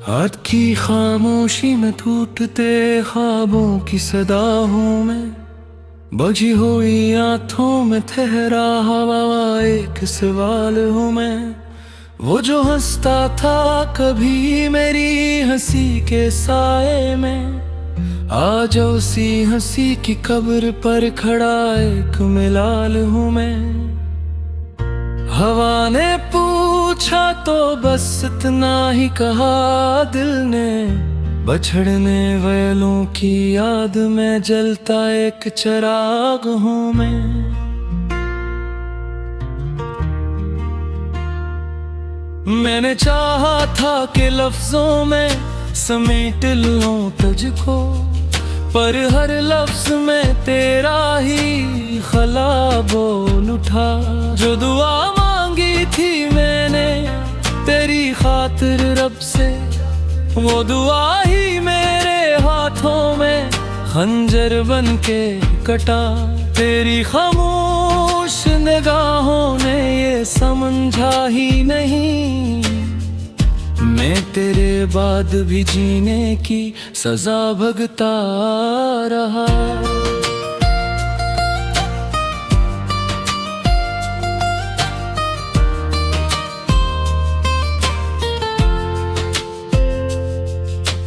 रात की खामोशी में टूटते ख्वाबों की सदा हूँ मैं, बजी हुई आंखों में ठहरा हवा एक सवाल हूँ मैं। वो जो हंसता था कभी मेरी हंसी के साए में, आज उसी हंसी की कब्र पर खड़ा एक मिलाल हूँ मैं। हवा ने पूछा तो बस इतना ही कहा दिल ने, बछड़ने वालों की याद में जलता एक चिराग हूँ मैं। मैंने चाहा था कि लफ्जों में समेट लूं तुझको, पर हर लफ्ज में तेरा ही खला बोल उठा। जो दुआ मांगी थी मैंने तेरी खातिर रब से, वो दुआ ही मेरे हाथों में खंजर बन के कटा। तेरी खामोश निगाहों ने ये समझा ही नहीं, मैं तेरे बाद भी जीने की सजा भुगता रहा।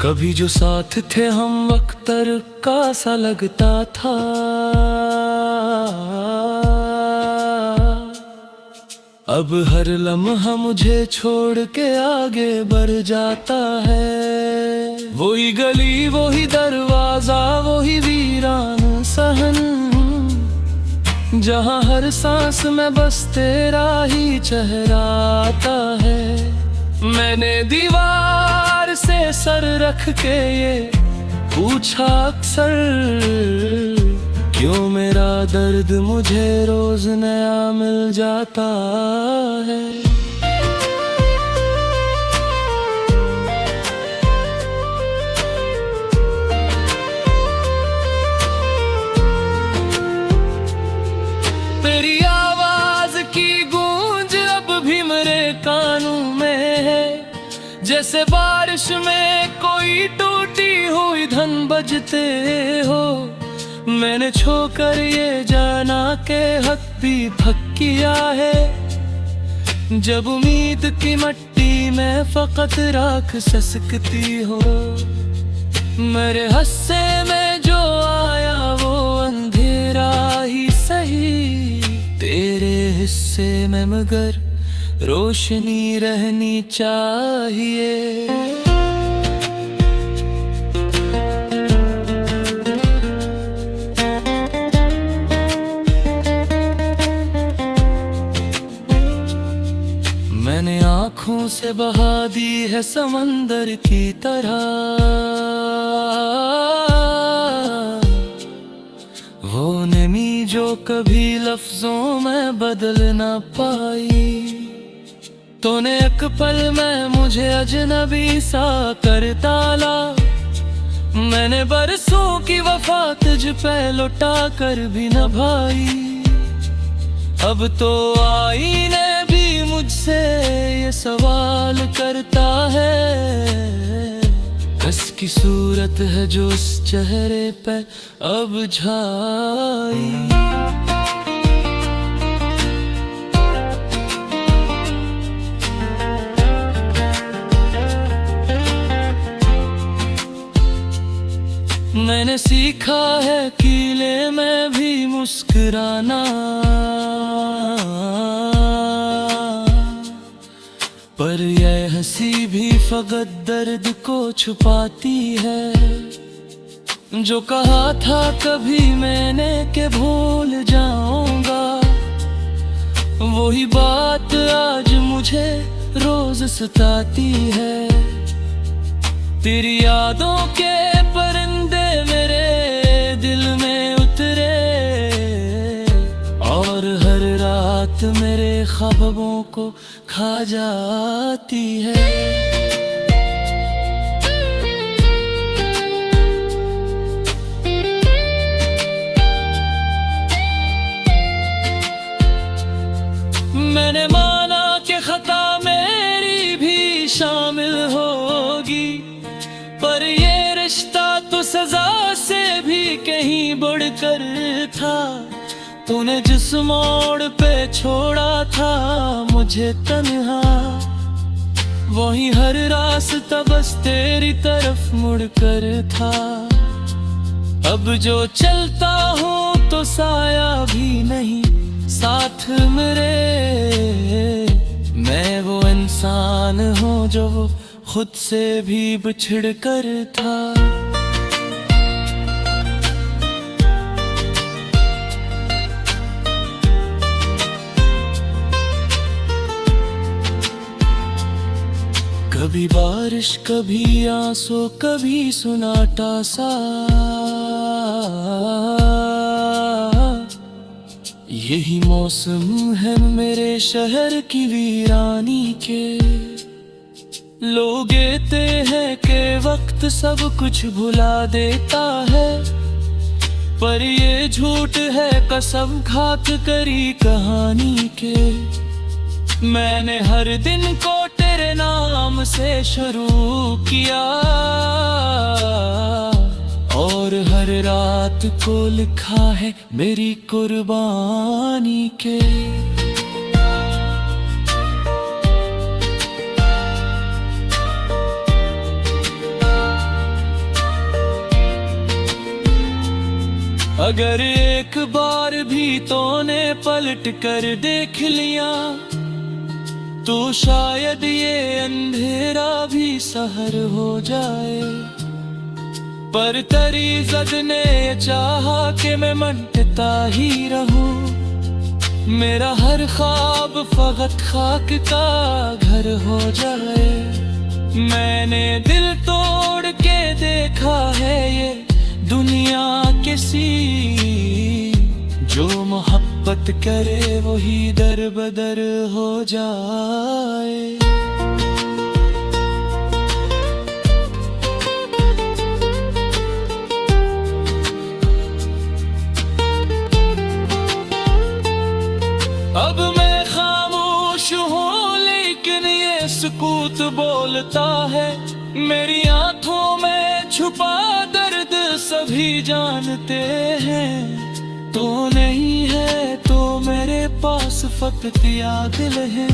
कभी जो साथ थे हम अख्तर का सा लगता था, अब हर लम्हा मुझे छोड़ के आगे बढ़ जाता है। वही गली वही दरवाजा वही वीरान सहन, जहाँ हर सांस में बस तेरा ही चेहरा आता है। मैंने दीवार से सर रख के ये पूछा अक्सर, क्यों मेरा दर्द मुझे रोज नया मिल जाता है। तेरी आवाज की गूंज अब भी मेरे कानों में है, जैसे बारिश में कोई टूटी हुई धन बजते हो। मैंने छोकर ये जाना के हक भी भक किया है, जब उम्मीद की मट्टी में फकत राख ससकती हो। मेरे हिस्से में जो आया वो अंधेरा ही सही, तेरे हिस्से में मगर रोशनी रहनी चाहिए। मैंने आँखों से बहा दी है समंदर की तरह, वो नमी जो कभी लफ्जों में बदल ना पाई। तूने एक पल में मुझे अजनबी सा कर डाला, मैंने बरसों की वफा तुझ पे लुटा कर भी निभाई। अब तो आईने भी मुझसे ये सवाल करता है, किसकी सूरत है जो उस चेहरे पे अब छाई। मैंने सीखा है कीले में भी मुस्कुराना, पर यह हंसी भी फकत दर्द को छुपाती है। जो कहा था कभी मैंने के भूल जाऊंगा, वही बात आज मुझे रोज सताती है। तेरी यादों के परिंदे मेरे दिल में उतरे, और हर रात मेरे ख्वाबों को खा जाती है। मैंने माना कि खता मेरी भी शामिल होगी, जो सजा से भी कहीं बढ़कर था। तूने जिस मोड़ पे छोड़ा था मुझे तन्हा, वही हर रास्ता बस तेरी तरफ मुड़कर था। अब जो चलता हूँ तो साया भी नहीं साथ मेरे, मैं वो इंसान हूँ जो खुद से भी बिछड़ कर था। कभी बारिश कभी आंसू कभी सुनाटा सा, यही मौसम है मेरे शहर की वीरानी के। लोग कहते हैं कि वक्त सब कुछ भुला देता है, पर ये झूठ है कसम खाक करी कहानी के। मैंने हर दिन को तेरे नाम से शुरू किया और हर रात को लिखा है मेरी कुर्बानी के। अगर एक बार भी तूने पलट कर देख लिया तो शायद ये अंधेरा भी सहर हो जाए। पर तेरी ज़द ने चाहा कि मैं मनता ही रहूं, मेरा हर ख्वाब फकत खाक का घर हो जाए। मैंने दिल तोड़ के देखा है ये दुनिया किसी, जो मोहब्बत करे वही दर बदर हो जाए। अब मैं खामोश हूँ लेकिन ये सुकूत बोलता है। मेरी आंखों में छुपा दर्द सभी जानते हैं। तू नहीं है तो मेरे पास फकत याद है।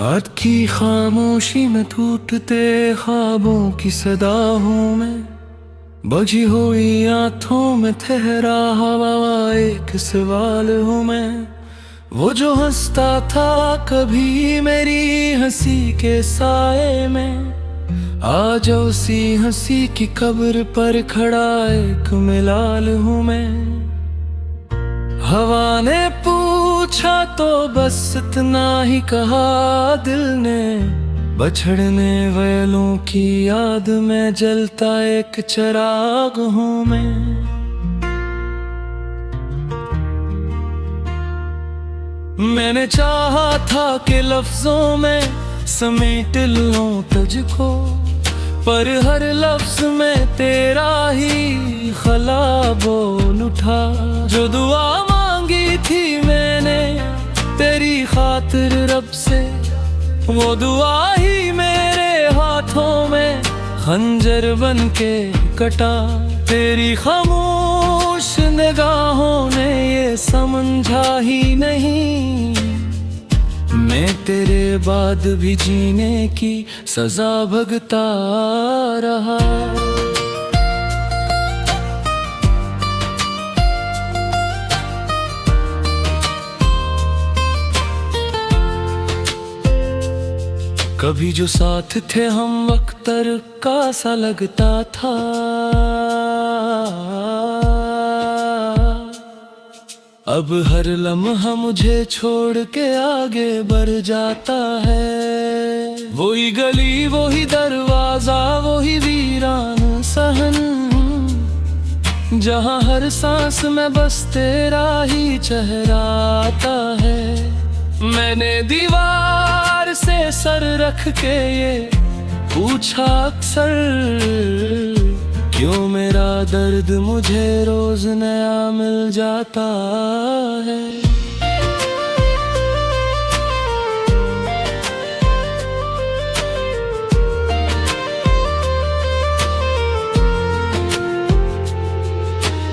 रात की खामोशी में टूटते ख्वाबों की सदा हूँ मैं, बजी हुई आँखों में ठहरा हवा एक सवाल हूँ मैं। वो जो हंसता था कभी मेरी हंसी के साए में, आज उसी हंसी की कब्र पर खड़ा एक मिलाल हूँ मैं। हवा ने पूछा तो बस इतना ही कहा दिल ने, बछड़ने वालों की याद में जलता एक चिराग हूँ मैं। मैंने चाहा था कि लफ्जों में समेट लूं तुझको, पर हर लफ्ज में तेरा ही खला बोल उठा। जो दुआ मांगी थी मैंने तेरी खातिर रब से, वो दुआ ही मेरे हाथों में खंजर बन के कटा। तेरी खामोश निगाहों ने ये समझा ही नहीं, मैं तेरे बाद भी जीने की सजा भुगता रहा। कभी जो साथ थे हम अख्तर का सा लगता था, अब हर लम्हा मुझे छोड़ के आगे बढ़ जाता है। वही गली वही दरवाजा वही वीरान सहन, जहाँ हर सांस में बस तेरा ही चेहरा आता है। मैंने दीवार से सर रख के ये पूछा अक्सर क्यों मेरा दर्द मुझे रोज नया मिल जाता है।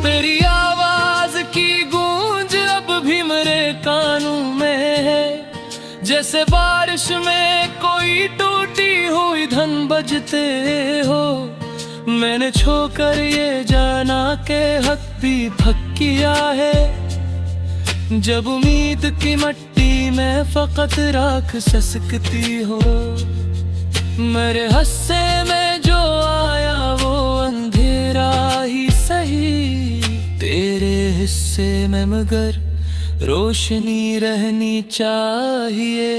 तेरी आवाज की गूंज अब भी मेरे कानों में है, जैसे बारिश में कोई टूटी हुई धन बजते हो। मैंने छोकर ये जाना के हक भी भक किया है, जब उम्मीद की मट्टी में फकत राख ससकती हो। मेरे हिस्से में जो आया वो अंधेरा ही सही, तेरे हिस्से में मगर रोशनी रहनी चाहिए।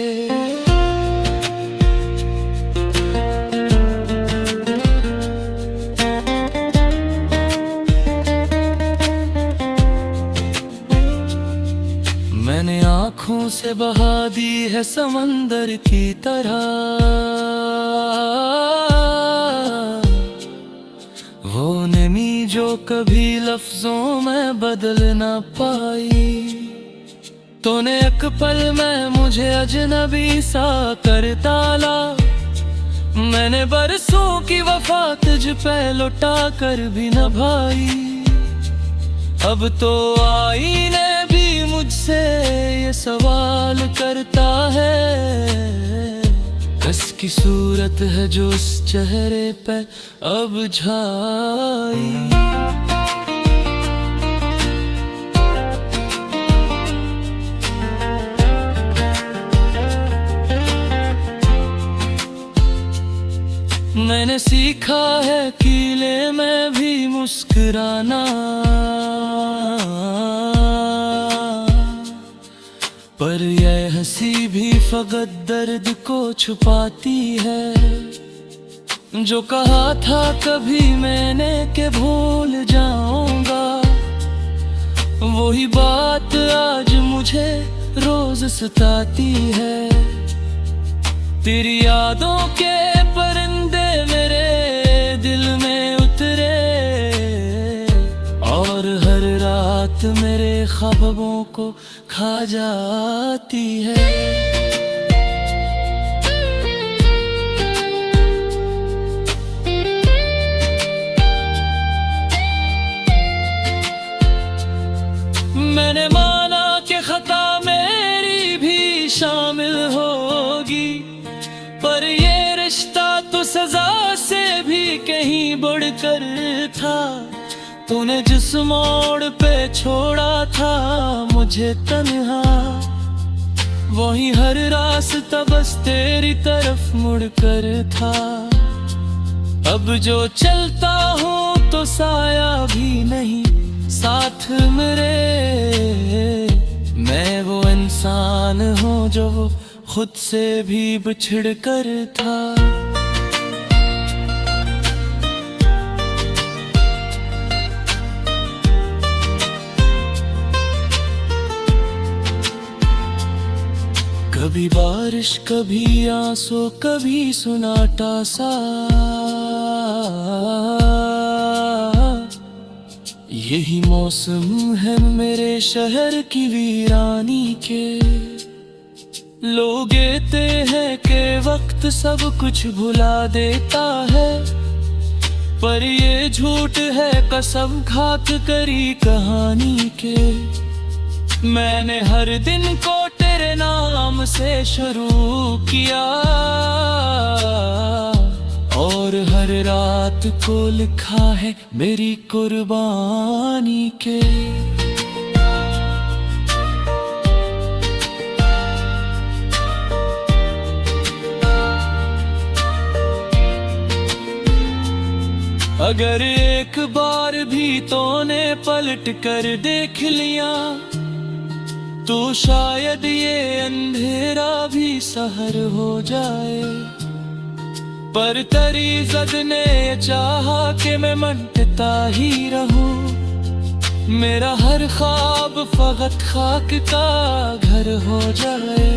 मैंने आँखों से बहा दी है समंदर की तरह वो नमी जो कभी लफ्जों में बदल ना पाई। तूने एक पल में मुझे अजनबी सा कर डाला, मैंने बरसों की वफा तुझ पे लुटा कर भी निभाई। अब तो आईने भी मुझसे ये सवाल करता है, किसकी सूरत है जो उस चेहरे पे अब छाई। मैंने सीखा है कीले में भी मुस्कुराना, पर यह हंसी भी फकत दर्द को छुपाती है। जो कहा था कभी मैंने के भूल जाऊंगा, वही बात आज मुझे रोज सताती है। तेरी यादों के परिंदे मेरे दिल में उतरे और हर रात मेरे ख्वाबों को खा जाती है। मैंने माना कि खता मेरी भी शामिल होगी, पर ये रिश्ता तो सजा से भी कहीं बढ़कर था। तूने जिस मोड़ पे छोड़ा था मुझे तन्हा, वही हर रास्ता बस तेरी तरफ मुड़कर था। अब जो चलता हूँ तो साया भी नहीं साथ मेरे, मैं वो इंसान हूँ जो खुद से भी बिछड़ कर था। कभी बारिश कभी आंसू कभी सुनाटा सा, यही मौसम है मेरे शहर की वीरानी के। लोग कहते हैं कि वक्त सब कुछ भुला देता है, पर ये झूठ है कसम खाक करी कहानी के। मैंने हर दिन को तेरे नाम से शुरू किया और हर रात को लिखा है मेरी कुर्बानी के। अगर एक बार भी तूने पलट कर देख लिया तो शायद ये अंधेरा भी सहर हो जाए। पर तेरी ज़द ने चाहा कि मैं मनता ही रहूं, मेरा हर ख्वाब फकत खाक का घर हो जाए।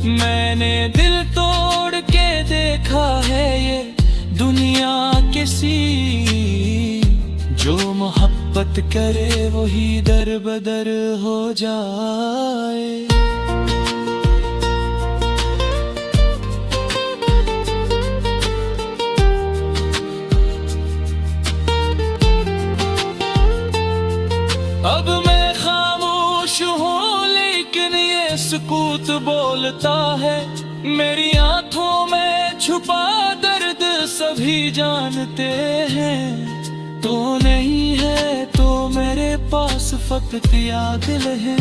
मैंने दिल तोड़ के देखा है ये दुनिया किसी, जो मोहब्बत करे वही दर बदर हो जाए। अब मैं खामोश हूँ लेकिन ये सुकूत बोलता है, मेरी आंखों में छुपा दर्द सभी जानते हैं। तू नहीं है तो मेरे पास फकत या दिल है।